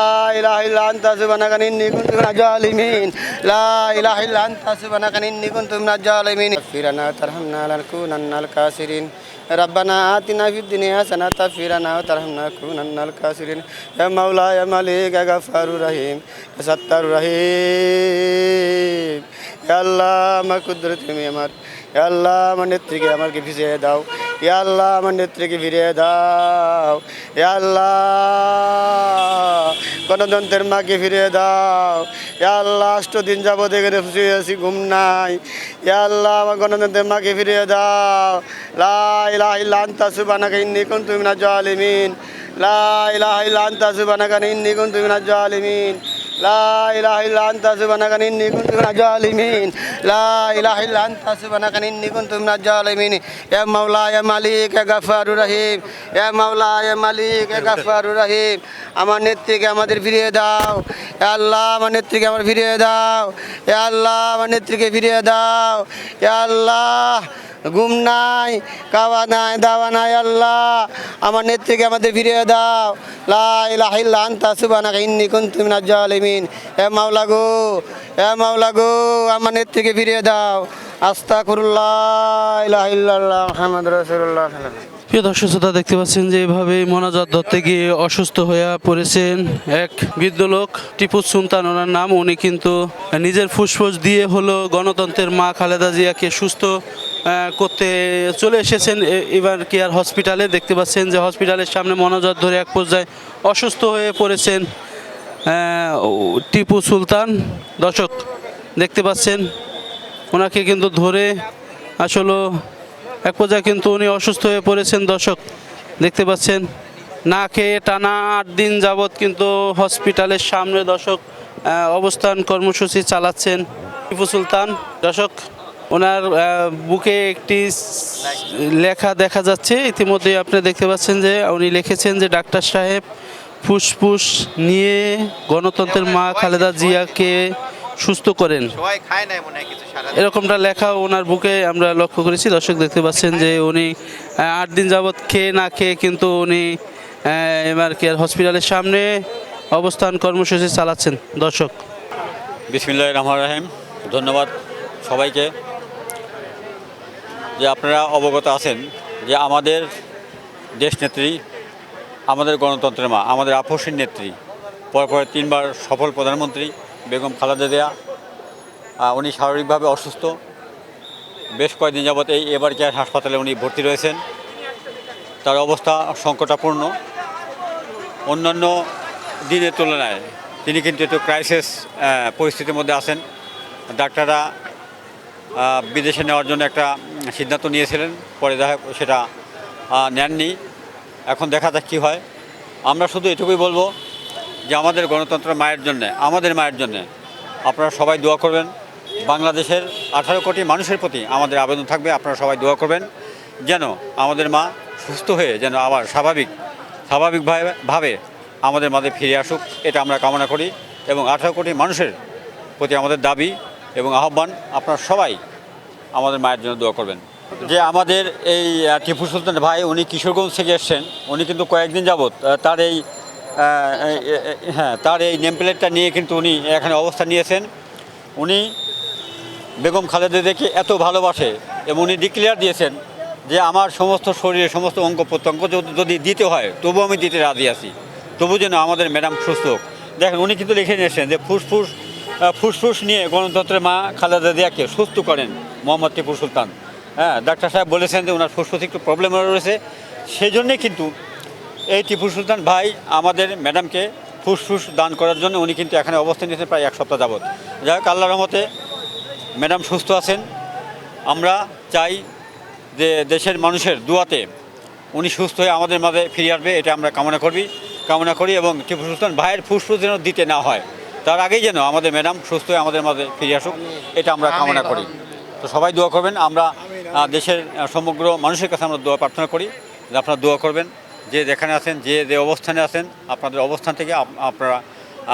لا إله إلا أنت سبحانك إني كنت من الظالمين لا إله إلا أنت سبحانك إني كنت من الظالمين اغفر لنا وترحمنا لنكونن من الخاسرين ربنا آتنا في الدنيا حسنة واغفر لنا وترحمنا لنكونن من الخاسرين يا مولا يا مالك يا غفار رحيم يا ستار رحيم يا الله আমার কুদরত তুমি আমার ইয়া আল্লাহ আমার নেত্রীকে আমাকে ফিরিয়ে দাও ইয়া আল্লাহ আমার নেত্রীকে ফিরিয়ে দাও ইয়া আল্লাহ গণতন্ত্রের মাকে ফিরিয়ে দাও ইয়া আল্লাহ 8 দিন যাবত এখানে শুয়ে আছি ঘুম নাই ইয়া আল্লাহ আমার গণতন্ত্রের মাকে ফিরিয়ে দাও লা ইলাহা ইল্লা আনতা সুবহানাকা ইন্নী কুনতু মিনাজ জালিমিন লা ইলাহা ইল্লা আনতা সুবহানাকা ইন্নী কুনতু মিনাজ জালিমিন লা ইলাহা ইল্লা আনতা সুবহানাকা ইন্নী কুনতু মিনাজ জালিমিন লা ইলাহা ইল্লা আনতা সুবহানাকা ইন্নী কুনতু মিনাজ জালিমিন ইয়া মাওলা ইয়া মালিক ইয়া গফফারুর রহিম ইয়া মাওলা ইয়া মালিক ইয়া গফফারুর রহিম আমার নেত্রীকে আমাদের ফিরিয়ে দাও ইয়া আল্লাহ আমার নেত্রীকে আমার ফিরিয়ে দাও ইয়া আল্লাহ আমার নেত্রীকে ফিরিয়ে দাও ইয়া আল্লাহ ঘুম নাই খাওয়া নাই দাওয়া নাই আল্লাহ আমার নেত্রীকে আমাদের ফিরিয়ে দাও লা ইলাহা ইল্লা আনতা সুবহানাকা ইন্নী কুনতু মিনাজ জালিমিন হে মাওলা গো আমার নেত্রীকে ফিরিয়ে দাও আস্তাগফিরুল্লাহ ইলাহা ইল্লাল্লাহ মুহাম্মাদুর রাসূলুল্লাহ। প্রিয় দর্শক শ্রোতা, দেখতে পাচ্ছেন যে এইভাবে মোনাজাত ধরতে গিয়ে অসুস্থ হয়ে পড়েছেন এক বৃদ্ধ লোক, টিপু সুলতান ওনার নাম। উনি কিন্তু নিজের ফুসফুস দিয়ে হলো গণতন্ত্রের মা খালেদা জিয়াকে সুস্থ করতে চলে এসেছেন এবার কেয়ার হসপিটালে। দেখতে পাচ্ছেন যে হসপিটালের সামনে মোনাজাত ধরে এক পর্যায়ে অসুস্থ হয়ে পড়েছেন টিপু সুলতান। দর্শক দেখতে পাচ্ছেন ওনাকে কিন্তু ধরে আসলে এক পর্যায়ে কিন্তু উনি অসুস্থ হয়ে পড়েছেন। দর্শক দেখতে পাচ্ছেন না খেয়ে টানা 8 দিন যাবৎ কিন্তু হসপিটালের সামনে দর্শক অবস্থান কর্মসূচি চালাচ্ছেন টিপু সুলতান। দর্শক ওনার বুকে একটি লেখা দেখা যাচ্ছে, ইতিমধ্যে আপনি দেখতে পাচ্ছেন যে উনি লিখেছেন যে ডাক্তার সাহেব ফুসফুস নিয়ে গণতন্ত্রের মা খালেদা জিয়াকে সুস্থ করেন, এরকমটা লেখা ওনার বুকে আমরা লক্ষ্য করেছি। দর্শক দেখতে পাচ্ছেন যে উনি 8 দিন যাবৎ খেয়ে না খেয়ে কিন্তু উনি এবার কেয়ার হসপিটালের সামনে অবস্থান কর্মসূচি চালাচ্ছেন। দর্শক বিসমিল্লাহির রহমানির রহিম। ধন্যবাদ সবাইকে যে আপনারা অবগত আছেন যে আমাদের দেশনেত্রী, আমাদের গণতন্ত্রের মা, আমাদের আপসীর নেত্রী, পরপর 3 বার সফল প্রধানমন্ত্রী বেগম খালেদা জিয়া উনি শারীরিকভাবে অসুস্থ। বেশ কয়েকদিন যাবৎ এবার কেয়ার হাসপাতালে উনি ভর্তি রয়েছেন। তার অবস্থা সংকটাপূর্ণ। অন্যান্য দিনের তুলনায় তিনি কিন্তু একটু ক্রাইসিস পরিস্থিতির মধ্যে আছেন। ডাক্তাররা বিদেশে নেওয়ার জন্য একটা সিদ্ধান্ত নিয়েছিলেন, পরে সেটা নেননি। এখন দেখা যাক কী হয়। আমরা শুধু এটুকুই বলবো যে আমাদের গণতন্ত্রের মায়ের জন্যে, আমাদের মায়ের জন্যে আপনারা সবাই দোয়া করবেন। বাংলাদেশের 18 কোটি মানুষের প্রতি আমাদের আবেদন থাকবে, আপনারা সবাই দোয়া করবেন যেন আমাদের মা সুস্থ হয়ে যেন আবার স্বাভাবিকভাবে আমাদের মাঝে ফিরে আসুক, এটা আমরা কামনা করি। এবং 18 কোটি মানুষের প্রতি আমাদের দাবি এবং আহ্বান, আপনারা সবাই আমাদের মায়ের জন্য দোয়া করবেন। যে আমাদের এই টিপু সুলতান ভাই, উনি কিশোরগঞ্জ থেকে এসছেন। উনি কিন্তু কয়েকদিন যাবৎ তার এই নেম প্লেটটা নিয়ে কিন্তু উনি এখানে অবস্থান নিয়েছেন। উনি বেগম খালেদা জিয়াকে এত ভালোবাসে এবং উনি ডিক্লেয়ার দিয়েছেন যে আমার সমস্ত শরীরের সমস্ত অঙ্গ প্রত্যঙ্গ যদি দিতে হয় তবু আমি দিতে রাজি আছি, তবু যেন আমাদের ম্যাডাম সুস্থ হোক। দেখেন উনি কিন্তু লিখে নিয়েছেন যে ফুসফুস নিয়ে গণতন্ত্রের মা খালেদা জিয়াকে সুস্থ করেন মোহাম্মদ টিপু সুলতান। ডাক্তার সাহেব বলেছেন যে ওনার ফুসফুস একটু প্রবলেম রয়েছে, সেই জন্যে কিন্তু এই টিপু সুলতান ভাই আমাদের ম্যাডামকে ফুসফুস দান করার জন্য উনি কিন্তু এখানে অবস্থান নিয়েছেন প্রায় 1 সপ্তাহ যাবৎ। যাই হোক, আল্লাহর রহমতে ম্যাডাম সুস্থ আছেন। আমরা চাই যে দেশের মানুষের দুয়াতে উনি সুস্থ হয়ে আমাদের মাঝে ফিরে আসবে, এটা আমরা কামনা করি এবং টিপু সুলতান ভাইয়ের ফুসফুস যেন দিতে না হয়, তার আগেই যেন আমাদের ম্যাডাম সুস্থ হয়ে আমাদের মাঝে ফিরে আসুক, এটা আমরা কামনা করি। তো সবাই দোয়া করবেন। আমরা দেশের সমগ্র মানুষের কাছে আমরা দোয়া প্রার্থনা করি যে আপনারা দোয়া করবেন, যে যেখানে আছেন, যে অবস্থানে আছেন, আপনাদের অবস্থান থেকে আপনারা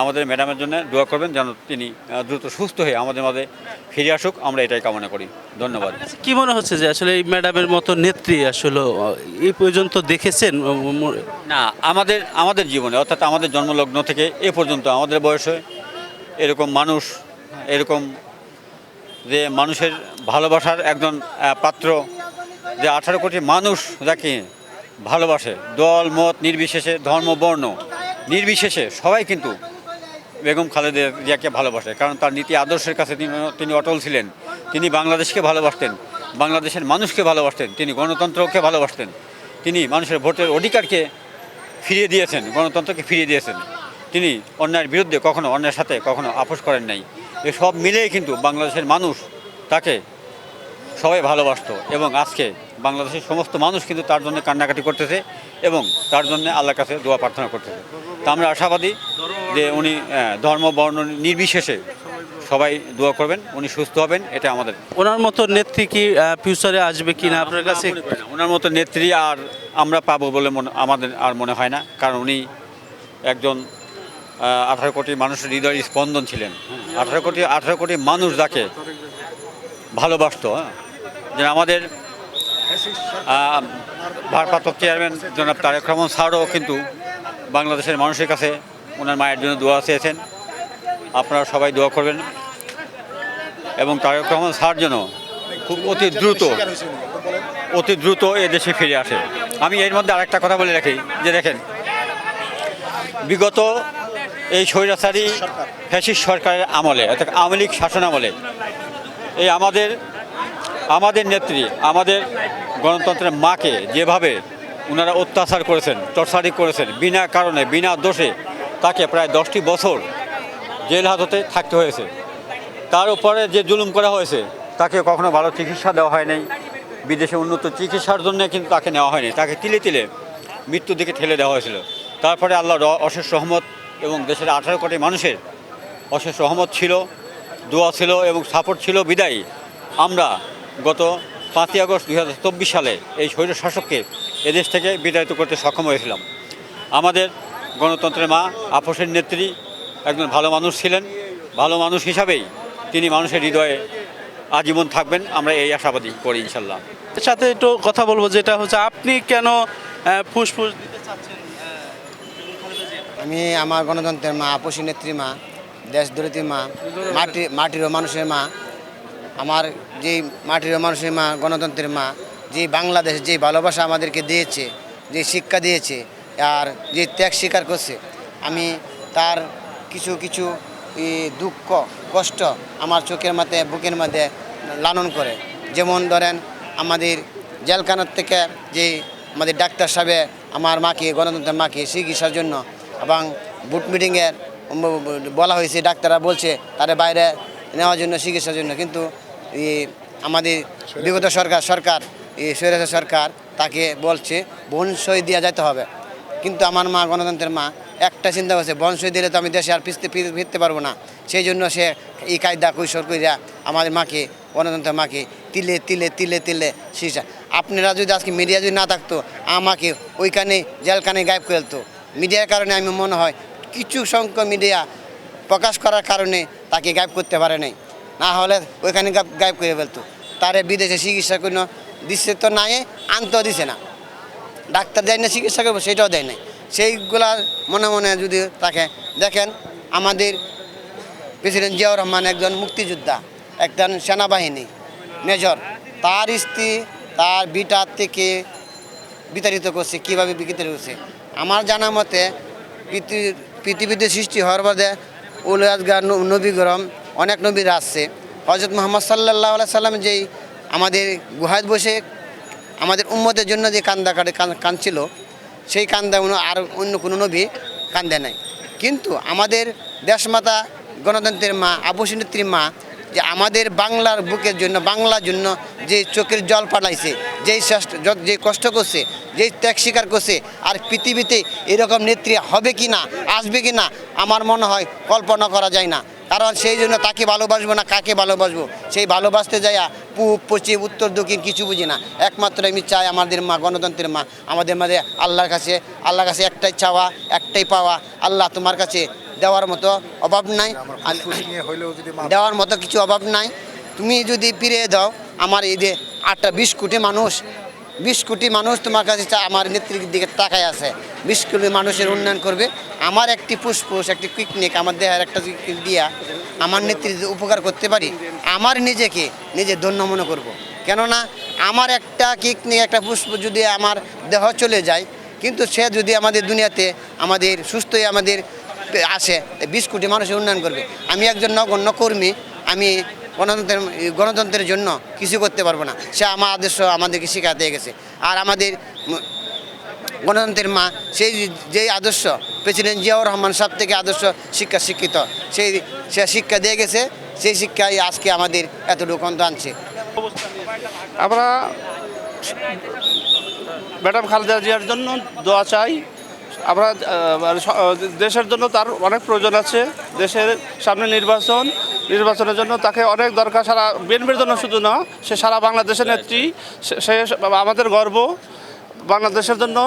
আমাদের ম্যাডামের জন্য দোয়া করবেন যেন তিনি দ্রুত সুস্থ হয়ে আমাদের মাঝে ফিরে আসুক, আমরা এটাই কামনা করি। ধন্যবাদ। আচ্ছা, কি মনে হচ্ছে যে আসলে এই ম্যাডামের মতো নেত্রী আসলে এই পর্যন্ত দেখেছেন? না, আমাদের জীবনে অর্থাৎ আমাদের জন্মলগ্ন থেকে এ পর্যন্ত আমাদের বয়সে এরকম মানুষ, এরকম যে মানুষের ভালোবাসার একজন পাত্র, যে 18 কোটি মানুষ যাকে ভালোবাসে, দল মত নির্বিশেষে, ধর্ম বর্ণ নির্বিশেষে সবাই কিন্তু বেগম খালেদা জিয়াকে ভালোবাসে। কারণ তার নীতি আদর্শের কাছে তিনি অটল ছিলেন। তিনি বাংলাদেশকে ভালোবাসতেন, বাংলাদেশের মানুষকে ভালোবাসতেন, তিনি গণতন্ত্রকে ভালোবাসতেন, তিনি মানুষের ভোটের অধিকারকে ফিরিয়ে দিয়েছেন, গণতন্ত্রকে ফিরিয়ে দিয়েছেন। তিনি অন্যায়ের বিরুদ্ধে কখনো, অন্যায়ের সাথে কখনো আপোষ করেন নাই। এসব মিলেই কিন্তু বাংলাদেশের মানুষ তাকে সবাই ভালোবাসতো এবং আজকে বাংলাদেশের সমস্ত মানুষ কিন্তু তার জন্য কান্নাকাটি করতেছে এবং তার জন্য আল্লাহর কাছে দোয়া প্রার্থনা করতেছে। তা আমরা আশাবাদী যে উনি ধর্ম বর্ণ নির্বিশেষে সবাই দোয়া করবেন, উনি সুস্থ হবেন, এটা আমাদের। ওনার মতো নেত্রী কি ফিউচারে আসবে কি না আপনার কাছে? ওনার মতো নেত্রী আর আমরা পাবো বলে আমাদের আর মনে হয় না। কারণ উনি একজন 18 কোটি মানুষের হৃদয়ের স্পন্দন ছিলেন। 18 কোটি মানুষ যাকে ভালোবাসতো। যে আমাদের ভারপ্রাপ্ত চেয়ারম্যান জনাব তারেক রহমান স্যারও কিন্তু বাংলাদেশের মানুষের কাছে ওনার মায়ের জন্য দোয়া চেয়েছেন। আপনারা সবাই দোয়া করবেন এবং তারেক রহমান স্যার যেন খুব অতি দ্রুত এ দেশে ফিরে আসে। আমি এর মধ্যে আরেকটা কথা বলে রাখি যে দেখেন, বিগত এই স্বৈরাচারী ফ্যাসিস্ট সরকারের আমলে অর্থাৎ আওয়ামী লীগ শাসন আমলে এই আমাদের নেত্রী, আমাদের গণতন্ত্রের মাকে যেভাবে ওনারা অত্যাচার করেছেন, টর্চারি করেছেন, বিনা কারণে বিনা দোষে তাকে প্রায় 10টি বছর জেল হাজতে থাকতে হয়েছে। তার উপরে যে জুলুম করা হয়েছে, তাকে কখনো ভালো চিকিৎসা দেওয়া হয় নাই, বিদেশে উন্নত চিকিৎসার জন্য কিন্তু তাকে নেওয়া হয়নি, তাকে তিলে তিলে মৃত্যুর দিকে ঠেলে দেওয়া হয়েছিল। তারপরে আল্লাহর অশেষ রহমত এবং দেশের 18 কোটি মানুষের অশেষ রহমত ছিল, দোয়া ছিল এবং সাপোর্ট ছিল বিদায়ী আমরা গত 5ই আগস্ট 2024 সালে এই স্বৈর শাসককে এদেশ থেকে বিতাড়িত করতে সক্ষম হয়েছিলাম। আমাদের গণতন্ত্রের মা, আপোষের নেত্রী একজন ভালো মানুষ ছিলেন। ভালো মানুষ হিসাবেই তিনি মানুষের হৃদয়ে আজীবন থাকবেন, আমরা এই আশাবাদী করি ইনশাল্লাহ। এর সাথে একটু কথা বলবো, যেটা হচ্ছে আপনি কেন ফুসফুস দিতে চাচ্ছেন? আমি আমার গণতন্ত্রের মা, আপোষী নেত্রী মা, দেশদরিদ্রী মা, মাটির ও মানুষের মা, আমার যেই মাটির ও মানুষের মা, গণতন্ত্রের মা, যে বাংলাদেশ যে ভালোবাসা আমাদেরকে দিয়েছে, যে শিক্ষা দিয়েছে আর যে ত্যাগ স্বীকার করছে, আমি তার কিছু কিছু দুঃখ কষ্ট আমার চোখের মধ্যে বুকের মধ্যে লালন করে। যেমন ধরেন আমাদের জেলখানার থেকে যে আমাদের ডাক্তার সাহেব আমার মাকে, গণতন্ত্রের মাকে চিকিৎসার জন্য এবং বুট মিটিংয়ের বলা হয়েছে, ডাক্তাররা বলছে তাদের বাইরে নেওয়ার জন্য, চিকিৎসার জন্য, কিন্তু আমাদের বিগত সরকার স্বৈরাচার সরকার তাকে বলছে বনসই দেওয়া যেতে হবে। কিন্তু আমার মা, গণতন্ত্রের মা, একটা চিন্তা করছে বনসই দিলে তো আমি দেশে আর ফিরতে পারবো না। সেই জন্য সে এই কায়দা কৈশোর কইরা আমাদের মাকে, গণতন্ত্রের মাকে তিলে তিলে তিলে তিলে চিকিৎসা। আপনারা যদি আজকে মিডিয়া যদি না থাকতো, আমাকে ওইখানে জেলখানে গায়েব করে ফেলতো। মিডিয়ার কারণে আমি মনে হয় কিছু সংখ্যক মিডিয়া প্রকাশ করার কারণে তাকে গায়েব করতে পারে নাই, না হলে ওইখানে গায়েব করে ফেলতো। তারে বিদেশে চিকিৎসা কোনো দিচ্ছে তো নাই, আনতেও দিছে না। ডাক্তার দেয় না চিকিৎসা করবো, সেটাও দেয় নাই। সেইগুলা মনে মনে যদি তাকে দেখেন, আমাদের প্রেসিডেন্ট জিয়াউর রহমান একজন মুক্তিযোদ্ধা, একজন সেনাবাহিনী মেজর, তার স্ত্রী তার বিটার থেকে বিতাড়িত করছে। কীভাবে বিতাড়িত করছে? আমার জানা মতে পৃথিবীতে সৃষ্টি হওয়ার বাদে উলগার নবী গরম অনেক নবীরা আসছে। হজরত মোহাম্মদ সাল্লাল্লাহু আলাইহি সাল্লাম যেই আমাদের গুহায় বসে আমাদের উম্মতের জন্য যে কাঁদছিল, সেই কান্দা আর অন্য কোনো নবী কান্দে নাই। কিন্তু আমাদের দেশমাতা, গণতন্ত্রের মা, আপোষী নেত্রীর মা, যে আমাদের বাংলার বুকের জন্য, বাংলার জন্য যে চোখের জল পাঠাইছে, যেই কষ্ট করছে, যেই ত্যাগ স্বীকার করছে, আর পৃথিবীতে এরকম নেত্রী হবে কি না, আসবে কি না, আমার মনে হয় কল্পনা করা যায় না। কারণ সেই জন্য তাকে ভালোবাসবো না কাকে ভালোবাসবো, সেই ভালোবাসতে যাইয়া পূব পশ্চিম উত্তর দক্ষিণ কিছু বুঝি না। একমাত্র আমি চাই আমাদের মা, গণতন্ত্রের মা, আমাদের মাঝে আল্লাহর কাছে একটাই চাওয়া, একটাই পাওয়া, আল্লাহ তোমার কাছে দেওয়ার মতো অভাব নাই, দেওয়ার মতো কিছু অভাব নাই। তুমি যদি ফিরিয়ে দাও, আমার এই যে 20 কোটি মানুষ, 20 কোটি মানুষ তোমার কাছে আমার নেত্রীর দিকে তাকায় আছে, 20 কোটি মানুষের উন্নয়ন করবে। আমার একটি ফুসফুস, একটি পিকনিক, আমার দেহের একটা দিয়া আমার নেত্রীর উপকার করতে পারি, আমার নিজেকে নিজে ধন্য মনে করব। কেননা আমার একটা কিডনি, একটা ফুসফুস যদি আমার দেহ চলে যায়, কিন্তু সে যদি আমাদের দুনিয়াতে আমাদের সুস্থ হয়ে আমাদের আসে, 20 কোটি মানুষের উন্নয়ন করবে। আমি একজন নগণ্য কর্মী, আমি গণতন্ত্রের জন্য কিছু করতে পারবো না। সে আমার আদর্শ আমাদেরকে শিক্ষা দিয়ে গেছে। আর আমাদের গণতন্ত্রের মা সেই যে আদর্শ, প্রেসিডেন্ট জিয়াউর রহমান সব থেকে আদর্শ শিক্ষিত, সে শিক্ষা দিয়ে গেছে, সেই শিক্ষাই আজকে আমাদের এতটুকু অন্ত আনছে। আমরা ম্যাডাম খালেদা জিয়ার জন্য দোয়া চাই। আমরা দেশের জন্য তার অনেক প্রয়োজন আছে। দেশের সামনে নির্বাচনের জন্য তাকে অনেক দরকার। সারা বিএনপির জন্য শুধু না, সে সারা বাংলাদেশের নেত্রী, সে আমাদের গর্ব। বাংলাদেশের জন্য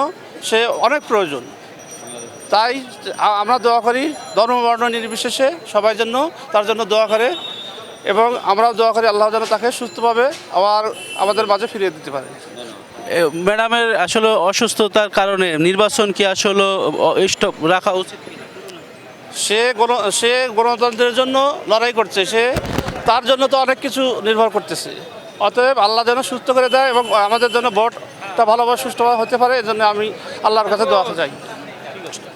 সে অনেক প্রয়োজন। তাই আমরা দোয়া করি, ধর্ম বর্ণ নির্বিশেষে সবাই জন্য তার জন্য দোয়া করে, এবং আমরাও দোয়া করি আল্লাহ যেন তাকে সুস্থভাবে আবার আমাদের মাঝে ফিরিয়ে দিতে পারে। ম্যাডামের আসলে অসুস্থতার কারণে নির্বাচন কি আসলে স্টপ রাখা উচিত? সে গণতন্ত্রের জন্য লড়াই করছে, তার জন্য তো অনেক কিছু নির্ভর করতেছে। অতএব আল্লাহ যেন সুস্থ করে দেয় এবং আমাদের জন্য ভোটটা ভালোভাবে সুষ্ঠুভাবে হতে পারে, এই জন্য আমি আল্লাহর কাছে দোয়া চাই।